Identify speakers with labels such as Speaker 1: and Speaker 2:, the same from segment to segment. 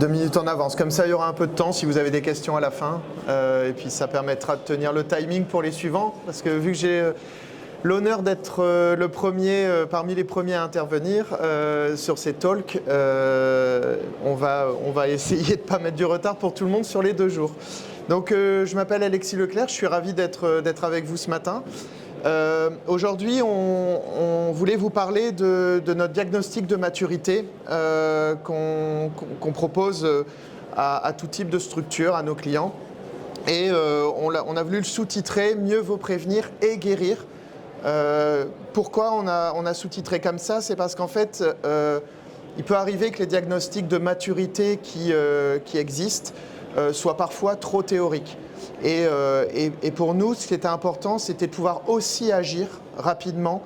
Speaker 1: 2 minutes en avance. Comme ça, il y aura un peu de temps si vous avez des questions à la fin. Et puis, ça permettra de tenir le timing pour les suivants. Parce que vu que j'ai l'honneur d'être le premier, parmi les premiers à intervenir sur ces talks, on va essayer de ne pas mettre du retard pour tout le monde sur les 2 jours. Donc, je m'appelle Alexis Leclerc. Je suis ravi d'être avec vous ce matin. Aujourd'hui, on voulait vous parler de notre diagnostic de maturité qu'on propose à tout type de structure, à nos clients. Et on a voulu le sous-titrer « Mieux vaut prévenir et guérir ». Pourquoi on a sous-titré comme ça? C'est parce qu'en fait, il peut arriver que les diagnostics de maturité qui existent soient parfois trop théoriques. Et pour nous, ce qui était important, c'était de pouvoir aussi agir rapidement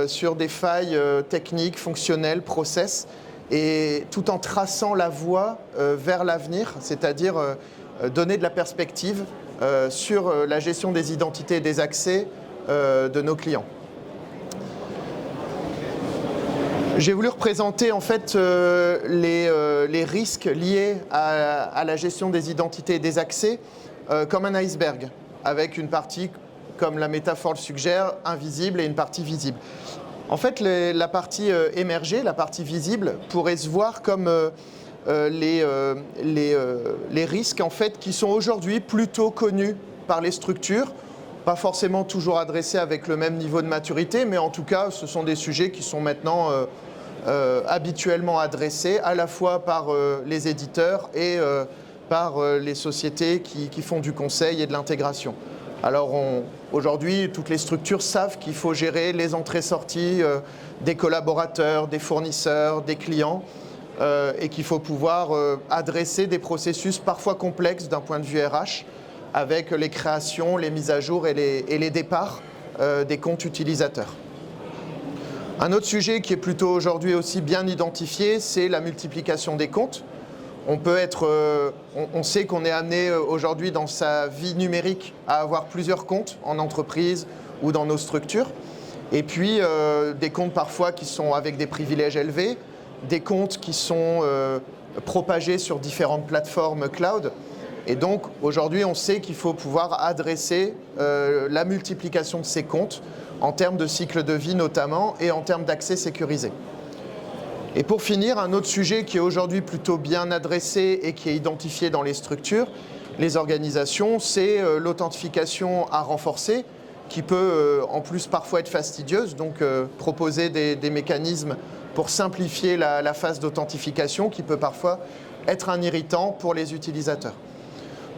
Speaker 1: sur des failles techniques, fonctionnelles, process, et tout en traçant la voie vers l'avenir, c'est-à-dire donner de la perspective sur la gestion des identités et des accès de nos clients. J'ai voulu représenter en fait les risques liés à la gestion des identités et des accès comme un iceberg, avec une partie, comme la métaphore le suggère, invisible et une partie visible. En fait, la partie émergée, la partie visible, pourrait se voir comme les risques en fait, qui sont aujourd'hui plutôt connus par les structures, pas forcément toujours adressés avec le même niveau de maturité, mais en tout cas, ce sont des sujets qui sont maintenant habituellement adressés à la fois par les éditeurs et par les sociétés qui font du conseil et de l'intégration. Alors aujourd'hui, toutes les structures savent qu'il faut gérer les entrées-sorties des collaborateurs, des fournisseurs, des clients et qu'il faut pouvoir adresser des processus parfois complexes d'un point de vue RH avec les créations, les mises à jour et les départs des comptes utilisateurs. Un autre sujet qui est plutôt aujourd'hui aussi bien identifié, c'est la multiplication des comptes. On sait qu'on est amené aujourd'hui dans sa vie numérique à avoir plusieurs comptes en entreprise ou dans nos structures. Et puis des comptes parfois qui sont avec des privilèges élevés, des comptes qui sont propagés sur différentes plateformes cloud. Et donc aujourd'hui, on sait qu'il faut pouvoir adresser la multiplication de ces comptes en termes de cycle de vie notamment et en termes d'accès sécurisé. Et pour finir, un autre sujet qui est aujourd'hui plutôt bien adressé et qui est identifié dans les structures, les organisations, c'est l'authentification à renforcer, qui peut en plus parfois être fastidieuse, donc proposer des mécanismes pour simplifier la phase d'authentification qui peut parfois être un irritant pour les utilisateurs.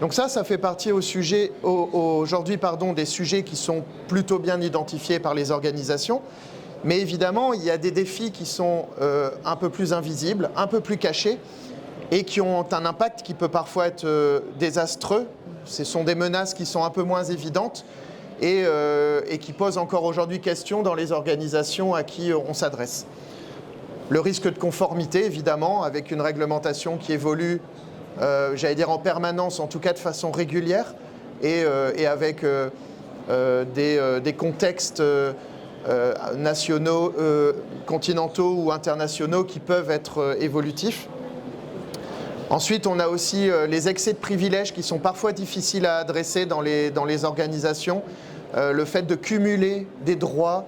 Speaker 1: Donc ça fait partie aujourd'hui des sujets qui sont plutôt bien identifiés par les organisations. Mais évidemment, il y a des défis qui sont un peu plus invisibles, un peu plus cachés et qui ont un impact qui peut parfois être désastreux. Ce sont des menaces qui sont un peu moins évidentes et qui posent encore aujourd'hui question dans les organisations à qui on s'adresse. Le risque de conformité, évidemment, avec une réglementation qui évolue, j'allais dire en permanence, en tout cas de façon régulière et avec des contextes nationaux, continentaux ou internationaux qui peuvent être évolutifs. Ensuite, on a aussi les excès de privilèges qui sont parfois difficiles à adresser dans les organisations. Le fait de cumuler des droits,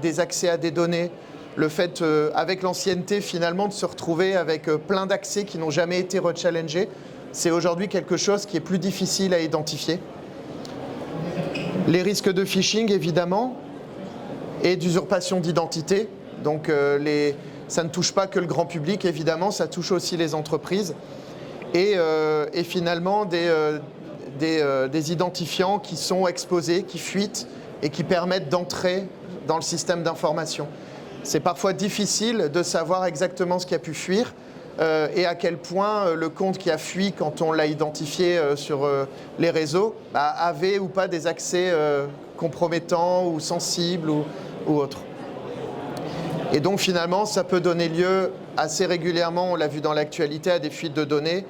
Speaker 1: des accès à des données, le fait, avec l'ancienneté finalement, de se retrouver avec plein d'accès qui n'ont jamais été rechallengés, c'est aujourd'hui quelque chose qui est plus difficile à identifier. Les risques de phishing, évidemment, et d'usurpation d'identité. Donc ça ne touche pas que le grand public, évidemment, ça touche aussi les entreprises. Et finalement, des identifiants qui sont exposés, qui fuitent et qui permettent d'entrer dans le système d'information. C'est parfois difficile de savoir exactement ce qui a pu fuir et à quel point le compte qui a fui quand on l'a identifié sur les réseaux avait ou pas des accès compromettants ou sensibles ou autres. Et donc finalement, ça peut donner lieu assez régulièrement, on l'a vu dans l'actualité, à des fuites de données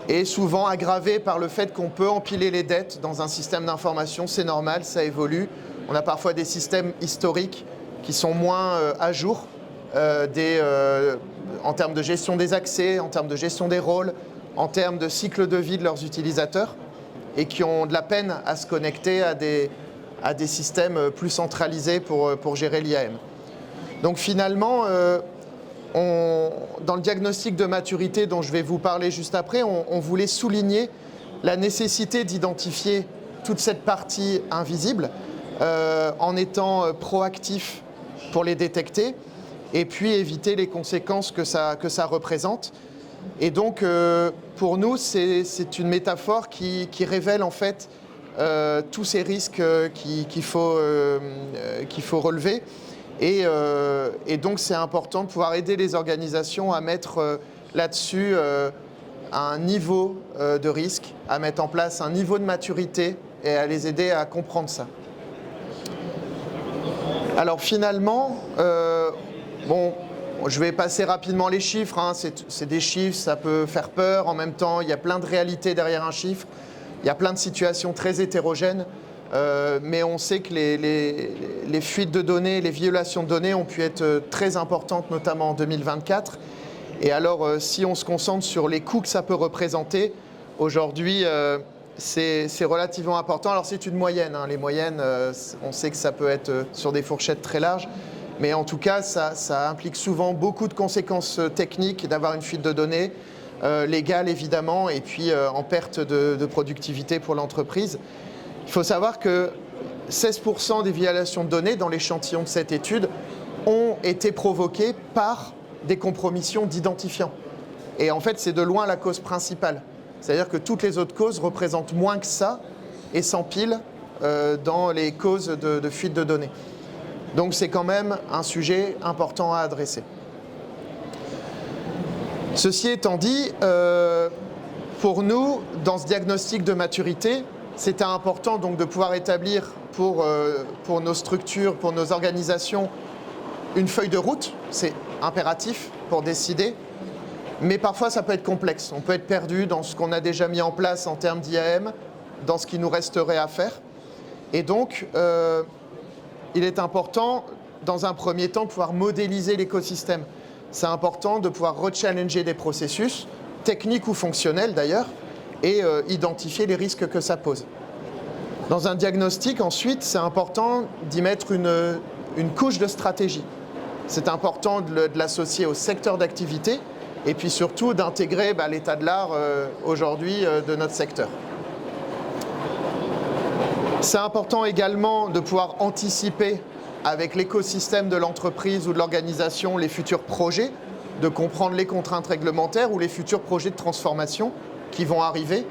Speaker 1: et souvent aggravé par le fait qu'on peut empiler les dettes dans un système d'information, c'est normal, ça évolue. On a parfois des systèmes historiques qui sont moins à jour, en termes de gestion des accès, en termes de gestion des rôles, en termes de cycle de vie de leurs utilisateurs, et qui ont de la peine à se connecter à des systèmes plus centralisés pour gérer l'IAM. Donc finalement, dans le diagnostic de maturité dont je vais vous parler juste après, on voulait souligner la nécessité d'identifier toute cette partie invisible en étant proactif pour les détecter et puis éviter les conséquences que ça représente. Et donc, pour nous, c'est une métaphore qui révèle en fait tous ces risques qu'il faut relever. Et donc, c'est important de pouvoir aider les organisations à mettre là-dessus un niveau de risque, à mettre en place un niveau de maturité et à les aider à comprendre ça. Alors finalement, je vais passer rapidement les chiffres, hein. C'est des chiffres, ça peut faire peur. En même temps, il y a plein de réalités derrière un chiffre. Il y a plein de situations très hétérogènes. Mais on sait que les fuites de données, les violations de données ont pu être très importantes, notamment en 2024. Et alors, si on se concentre sur les coûts que ça peut représenter, aujourd'hui, c'est relativement important. Alors, c'est une moyenne, hein. Les moyennes, on sait que ça peut être sur des fourchettes très larges. Mais en tout cas, ça implique souvent beaucoup de conséquences techniques d'avoir une fuite de données, légales évidemment, et puis en perte de productivité pour l'entreprise. Il faut savoir que 16% des violations de données dans l'échantillon de cette étude ont été provoquées par des compromissions d'identifiants. Et en fait, c'est de loin la cause principale. C'est-à-dire que toutes les autres causes représentent moins que ça et s'empilent dans les causes de fuite de données. Donc c'est quand même un sujet important à adresser. Ceci étant dit, pour nous, dans ce diagnostic de maturité, c'était important donc de pouvoir établir pour nos structures, pour nos organisations, une feuille de route. C'est impératif pour décider, mais parfois ça peut être complexe. On peut être perdu dans ce qu'on a déjà mis en place en termes d'IAM, dans ce qui nous resterait à faire. Et donc, il est important, dans un premier temps, de pouvoir modéliser l'écosystème. C'est important de pouvoir rechallenger des processus, techniques ou fonctionnels d'ailleurs, et identifier les risques que ça pose. Dans un diagnostic, ensuite, c'est important d'y mettre une couche de stratégie. C'est important de l'associer au secteur d'activité et puis surtout d'intégrer l'état de l'art aujourd'hui de notre secteur. C'est important également de pouvoir anticiper avec l'écosystème de l'entreprise ou de l'organisation les futurs projets, de comprendre les contraintes réglementaires ou les futurs projets de transformation qui vont arriver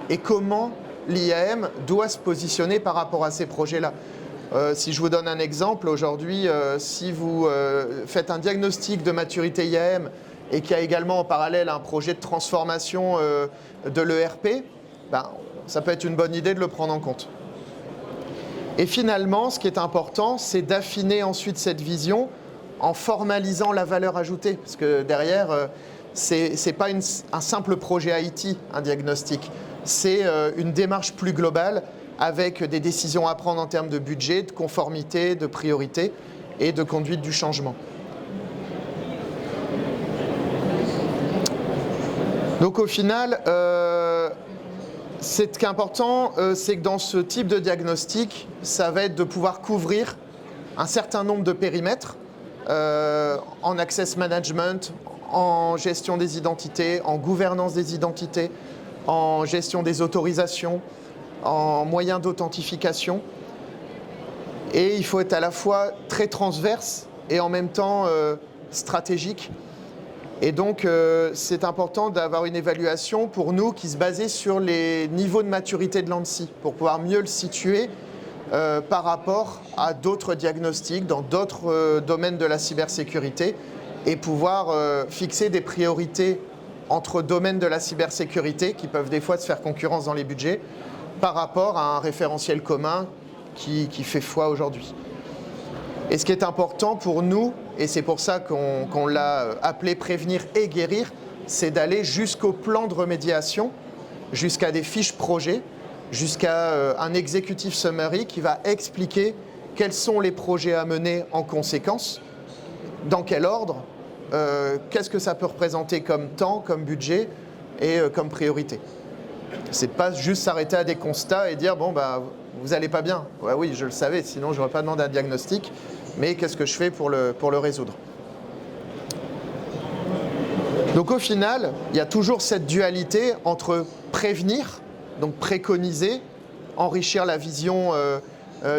Speaker 1: et comment l'IAM doit se positionner par rapport à ces projets-là. Si je vous donne un exemple, aujourd'hui, si vous faites un diagnostic de maturité IAM et qu'il y a également en parallèle un projet de transformation de l'ERP, ça peut être une bonne idée de le prendre en compte. Et finalement, ce qui est important, c'est d'affiner ensuite cette vision en formalisant la valeur ajoutée. Parce que derrière, ce n'est pas un simple projet IT, un diagnostic. C'est une démarche plus globale avec des décisions à prendre en termes de budget, de conformité, de priorité et de conduite du changement. Donc au final, ce qui est important, c'est que dans ce type de diagnostic, ça va être de pouvoir couvrir un certain nombre de périmètres en access management, en gestion des identités, en gouvernance des identités, en gestion des autorisations, en moyens d'authentification. Et il faut être à la fois très transverse et en même temps stratégique. Et donc, c'est important d'avoir une évaluation pour nous qui se basait sur les niveaux de maturité de l'ANSSI pour pouvoir mieux le situer par rapport à d'autres diagnostics dans d'autres domaines de la cybersécurité et pouvoir fixer des priorités entre domaines de la cybersécurité qui peuvent des fois se faire concurrence dans les budgets par rapport à un référentiel commun qui fait foi aujourd'hui. Et ce qui est important pour nous, et c'est pour ça qu'on l'a appelé prévenir et guérir, c'est d'aller jusqu'au plan de remédiation, jusqu'à des fiches projets, jusqu'à un executive summary qui va expliquer quels sont les projets à mener en conséquence, dans quel ordre, qu'est-ce que ça peut représenter comme temps, comme budget et comme priorité. C'est pas juste s'arrêter à des constats et dire bon bah vous allez pas bien. Ouais, oui, je le savais, sinon j'aurais pas demandé un diagnostic, mais qu'est-ce que je fais pour le résoudre? Donc au final, il y a toujours cette dualité entre prévenir, donc préconiser, enrichir la vision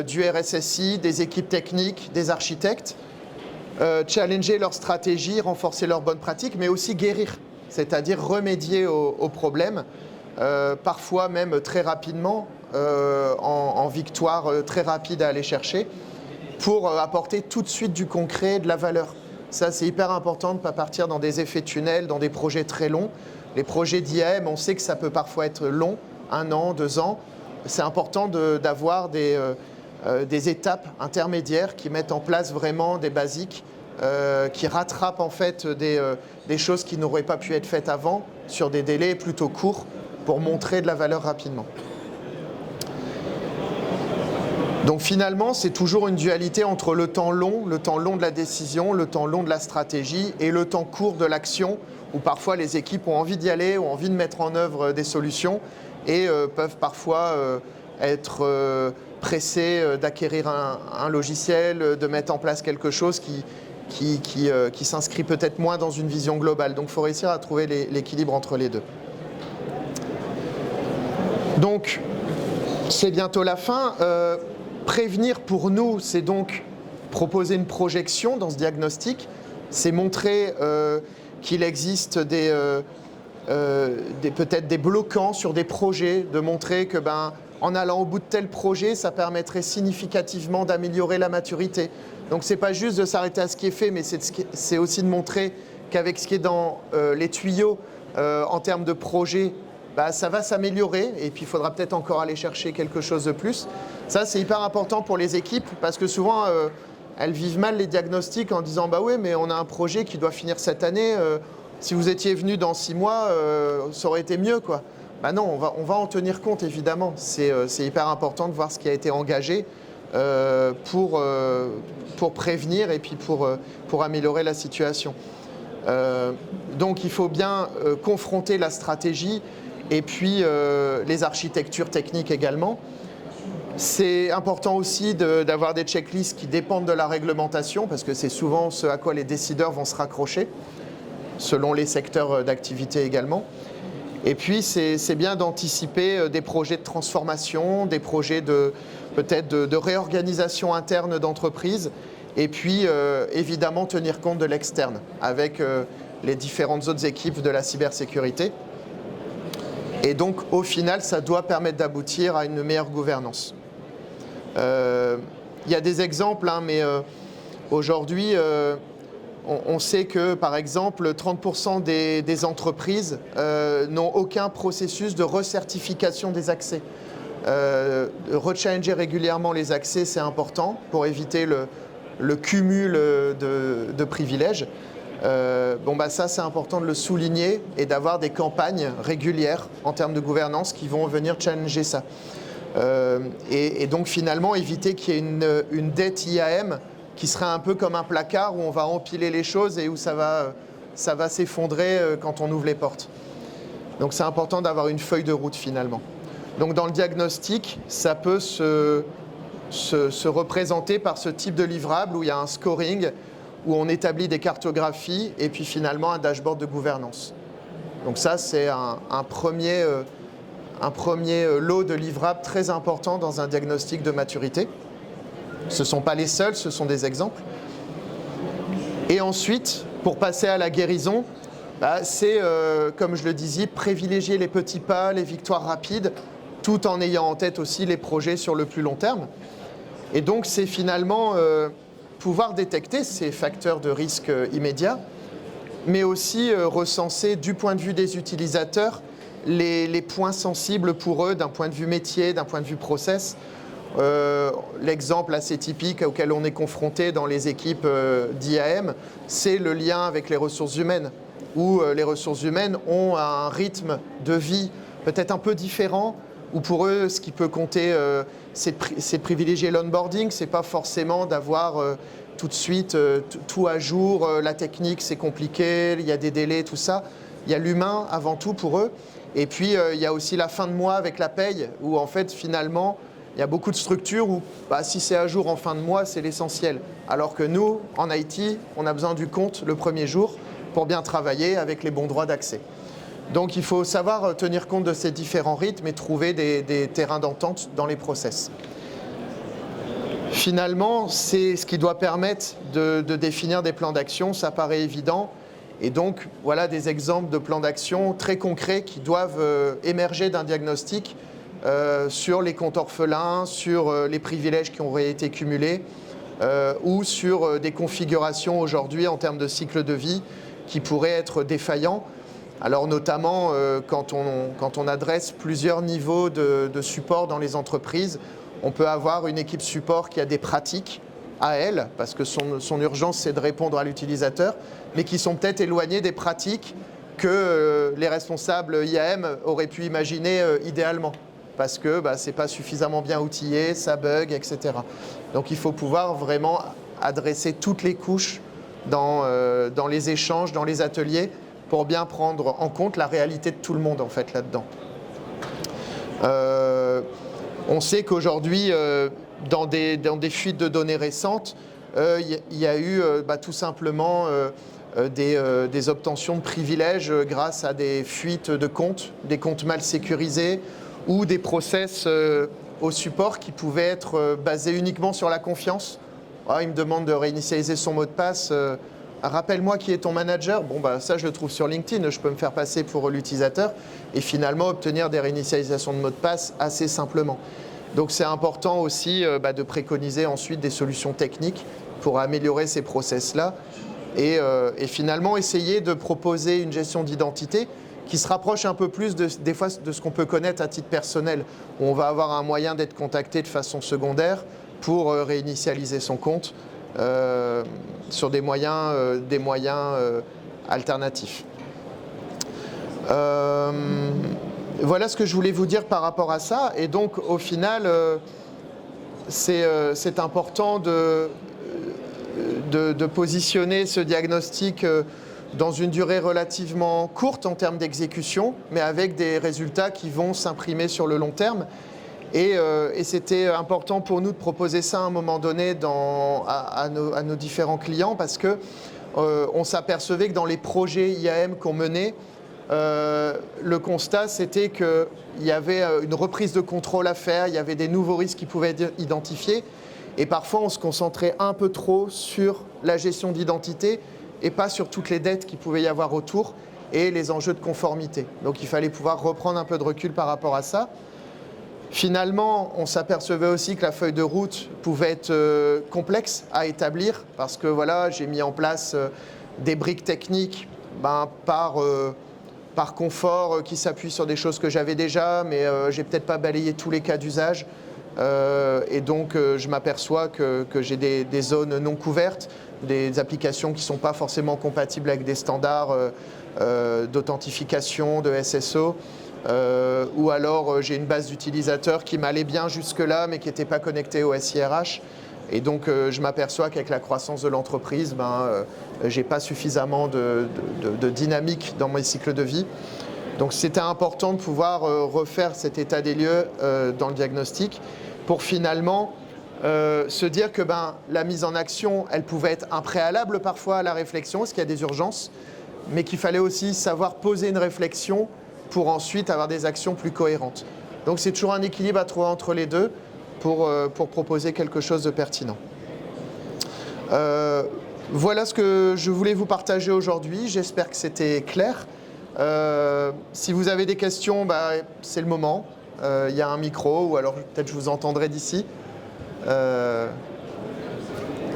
Speaker 1: du RSSI, des équipes techniques, des architectes, challenger leur stratégie, renforcer leurs bonnes pratiques, mais aussi guérir, c'est-à-dire remédier aux problèmes, parfois même très rapidement, en victoire très rapide à aller chercher, pour apporter tout de suite du concret, de la valeur. Ça, c'est hyper important de ne pas partir dans des effets tunnels, dans des projets très longs. Les projets d'IAM, on sait que ça peut parfois être long, 1 an, 2 ans. C'est important d'avoir des étapes intermédiaires qui mettent en place vraiment des basiques, qui rattrapent en fait des choses qui n'auraient pas pu être faites avant, sur des délais plutôt courts, pour montrer de la valeur rapidement. Donc finalement, c'est toujours une dualité entre le temps long de la décision, le temps long de la stratégie et le temps court de l'action, où parfois les équipes ont envie d'y aller, ont envie de mettre en œuvre des solutions et peuvent parfois être pressées d'acquérir un logiciel, de mettre en place quelque chose qui s'inscrit peut-être moins dans une vision globale. Donc il faut réussir à trouver l'équilibre entre les deux. Donc, c'est bientôt la fin. Prévenir pour nous, c'est donc proposer une projection dans ce diagnostic. C'est montrer qu'il existe peut-être des bloquants sur des projets, de montrer que en allant au bout de tel projet, ça permettrait significativement d'améliorer la maturité. Donc c'est pas juste de s'arrêter à ce qui est fait, mais c'est aussi de montrer qu'avec ce qui est dans les tuyaux en termes de projet, ça va s'améliorer et puis il faudra peut-être encore aller chercher quelque chose de plus. Ça, c'est hyper important pour les équipes parce que souvent, elles vivent mal les diagnostics en disant « bah oui, mais on a un projet qui doit finir cette année, si vous étiez venu dans 6 mois, ça aurait été mieux, quoi. » Non, on va en tenir compte, évidemment. C'est hyper important de voir ce qui a été engagé pour prévenir et puis pour améliorer la situation. Donc, il faut bien confronter la stratégie et puis les architectures techniques également. C'est important aussi d'avoir des checklists qui dépendent de la réglementation, parce que c'est souvent ce à quoi les décideurs vont se raccrocher, selon les secteurs d'activité également. Et puis, c'est bien d'anticiper des projets de transformation, des projets peut-être de réorganisation interne d'entreprise, et puis évidemment tenir compte de l'externe, avec les différentes autres équipes de la cybersécurité. Et donc, au final, ça doit permettre d'aboutir à une meilleure gouvernance. Il y a des exemples, mais aujourd'hui, on sait que, par exemple, 30% des entreprises n'ont aucun processus de recertification des accès. Rechallenger régulièrement les accès, c'est important pour éviter le cumul de privilèges. Ça, c'est important de le souligner et d'avoir des campagnes régulières en termes de gouvernance qui vont venir challenger ça. Et donc, finalement, éviter qu'il y ait une dette IAM qui serait un peu comme un placard où on va empiler les choses et où ça va s'effondrer quand on ouvre les portes. Donc, c'est important d'avoir une feuille de route, finalement. Donc, dans le diagnostic, ça peut se représenter par ce type de livrable où il y a un scoring, où on établit des cartographies et puis finalement un dashboard de gouvernance. Donc ça, c'est un premier lot de livrables très important dans un diagnostic de maturité. Ce ne sont pas les seuls, ce sont des exemples. Et ensuite, pour passer à la guérison, c'est, comme je le disais, privilégier les petits pas, les victoires rapides, tout en ayant en tête aussi les projets sur le plus long terme. Et donc, c'est finalement pouvoir détecter ces facteurs de risque immédiats, mais aussi recenser du point de vue des utilisateurs les points sensibles pour eux d'un point de vue métier, d'un point de vue process. L'exemple assez typique auquel on est confronté dans les équipes d'IAM, c'est le lien avec les ressources humaines, où les ressources humaines ont un rythme de vie peut-être un peu différent, où pour eux, ce qui peut compter, c'est de privilégier l'onboarding, c'est pas forcément d'avoir tout de suite, tout à jour, la technique c'est compliqué, il y a des délais, tout ça. Il y a l'humain avant tout pour eux. Et puis il y a aussi la fin de mois avec la paye, où en fait finalement, il y a beaucoup de structures où si c'est à jour en fin de mois, c'est l'essentiel. Alors que nous, en IT, on a besoin du compte le premier jour pour bien travailler avec les bons droits d'accès. Donc il faut savoir tenir compte de ces différents rythmes et trouver des terrains d'entente dans les process. Finalement, c'est ce qui doit permettre de définir des plans d'action, ça paraît évident. Et donc, voilà des exemples de plans d'action très concrets qui doivent émerger d'un diagnostic sur les comptes orphelins, sur les privilèges qui auraient été cumulés ou sur des configurations aujourd'hui en termes de cycle de vie qui pourraient être défaillants. Alors notamment quand on adresse plusieurs niveaux de support dans les entreprises, on peut avoir une équipe support qui a des pratiques à elle, parce que son urgence c'est de répondre à l'utilisateur, mais qui sont peut-être éloignées des pratiques que les responsables IAM auraient pu imaginer idéalement, parce que c'est pas suffisamment bien outillé, ça bug, etc. Donc il faut pouvoir vraiment adresser toutes les couches dans les échanges, dans les ateliers, pour bien prendre en compte la réalité de tout le monde en fait là-dedans. On sait qu'aujourd'hui, dans des fuites de données récentes, il y a eu tout simplement des obtentions de privilèges grâce à des fuites de comptes, des comptes mal sécurisés ou des process au support qui pouvaient être basés uniquement sur la confiance. Il me demande de réinitialiser son mot de passe. Rappelle-moi qui est ton manager. Bon, ça, je le trouve sur LinkedIn. Je peux me faire passer pour l'utilisateur et finalement obtenir des réinitialisations de mots de passe assez simplement. Donc, c'est important aussi de préconiser ensuite des solutions techniques pour améliorer ces process-là et finalement essayer de proposer une gestion d'identité qui se rapproche un peu plus des fois de ce qu'on peut connaître à titre personnel, où on va avoir un moyen d'être contacté de façon secondaire pour réinitialiser son compte. Sur des moyens alternatifs. Voilà ce que je voulais vous dire par rapport à ça. Et donc, au final, c'est important de positionner ce diagnostic dans une durée relativement courte en termes d'exécution, mais avec des résultats qui vont s'imprimer sur le long terme. Et c'était important pour nous de proposer ça à un moment donné à nos différents clients parce qu'on s'apercevait que dans les projets IAM qu'on menait, le constat c'était qu'il y avait une reprise de contrôle à faire, il y avait des nouveaux risques qui pouvaient être identifiés et parfois on se concentrait un peu trop sur la gestion d'identité et pas sur toutes les dettes qu'il pouvait y avoir autour et les enjeux de conformité. Donc il fallait pouvoir reprendre un peu de recul par rapport à ça. Finalement, on s'apercevait aussi que la feuille de route pouvait être complexe à établir parce que voilà, j'ai mis en place des briques techniques par confort qui s'appuient sur des choses que j'avais déjà, mais j'ai peut-être pas balayé tous les cas d'usage. Et donc, je m'aperçois que j'ai des zones non couvertes, des applications qui ne sont pas forcément compatibles avec des standards d'authentification, de SSO. Ou alors j'ai une base d'utilisateurs qui m'allait bien jusque-là mais qui n'était pas connectée au SIRH et donc je m'aperçois qu'avec la croissance de l'entreprise, j'ai pas suffisamment de dynamique dans mes cycles de vie. Donc c'était important de pouvoir refaire cet état des lieux dans le diagnostic pour finalement se dire que la mise en action, elle pouvait être un préalable parfois à la réflexion, parce qu'il y a des urgences, mais qu'il fallait aussi savoir poser une réflexion pour ensuite avoir des actions plus cohérentes. Donc c'est toujours un équilibre à trouver entre les deux pour proposer quelque chose de pertinent. Voilà ce que je voulais vous partager aujourd'hui. J'espère que c'était clair. Si vous avez des questions, c'est le moment. Il y a un micro ou alors peut-être je vous entendrai d'ici.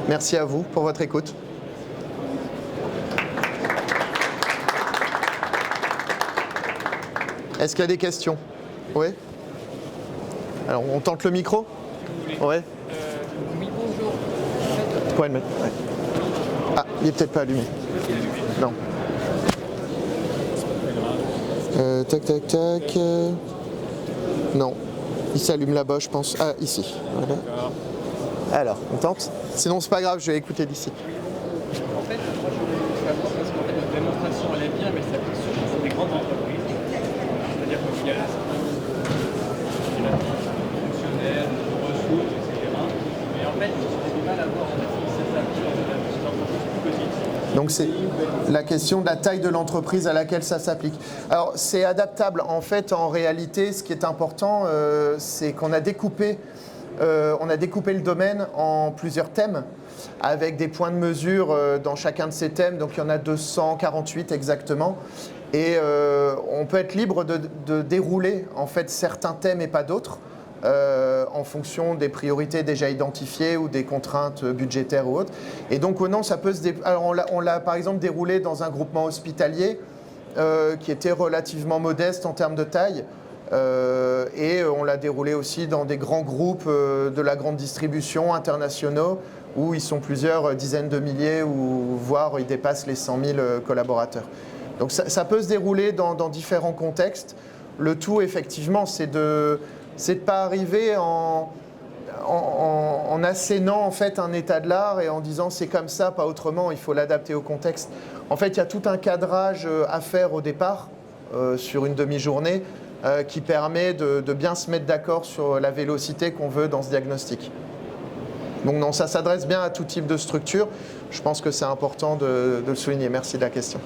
Speaker 1: Merci à vous pour votre écoute. Est-ce qu'il y a des questions? Oui. Alors, on tente le micro? Ouais.
Speaker 2: Oui, bonjour.
Speaker 1: Vous pouvez le mettre. Ouais. Ah, il n'est peut-être pas allumé. Non. Tac, tac, tac. Non. Il s'allume là-bas, je pense. Ah, ici. Voilà. Alors, on tente. Sinon, c'est pas grave, je vais écouter d'ici.
Speaker 2: En fait, moi je voulais savoir parce qu'en fait notre démonstration elle est bien, mais ça peut surtout pour des grandes entreprises. C'est-à-dire qu'il y a un certain nombre de fonctionnaires, de ressources, etc. Mais en fait, j'ai du mal à voir si ça s'applique dans des entreprises plus petites.
Speaker 1: Donc c'est la question de la taille de l'entreprise à laquelle ça s'applique. Alors c'est adaptable. En fait, en réalité, ce qui est important, c'est qu'on a découpé le domaine en plusieurs thèmes, avec des points de mesure dans chacun de ces thèmes. Donc il y en a 248 exactement. Et on peut être libre de dérouler en fait certains thèmes et pas d'autres, en fonction des priorités déjà identifiées ou des contraintes budgétaires ou autres. Et donc non, ça peut Alors on l'a par exemple déroulé dans un groupement hospitalier qui était relativement modeste en termes de taille. Et on l'a déroulé aussi dans des grands groupes de la grande distribution internationaux où ils sont plusieurs dizaines de milliers ou voire ils dépassent les 100 000 collaborateurs. Donc ça peut se dérouler dans différents contextes. Le tout effectivement c'est de ne pas arriver en assénant en fait un état de l'art et en disant c'est comme ça, pas autrement, il faut l'adapter au contexte. En fait, il y a tout un cadrage à faire au départ sur une demi-journée qui permet de bien se mettre d'accord sur la vélocité qu'on veut dans ce diagnostic. Donc non, ça s'adresse bien à tout type de structure. Je pense que c'est important de le souligner. Merci de la question.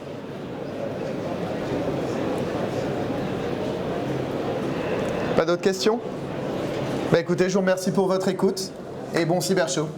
Speaker 1: Pas d'autres questions ? Écoutez, je vous remercie pour votre écoute et bon Cyber Show.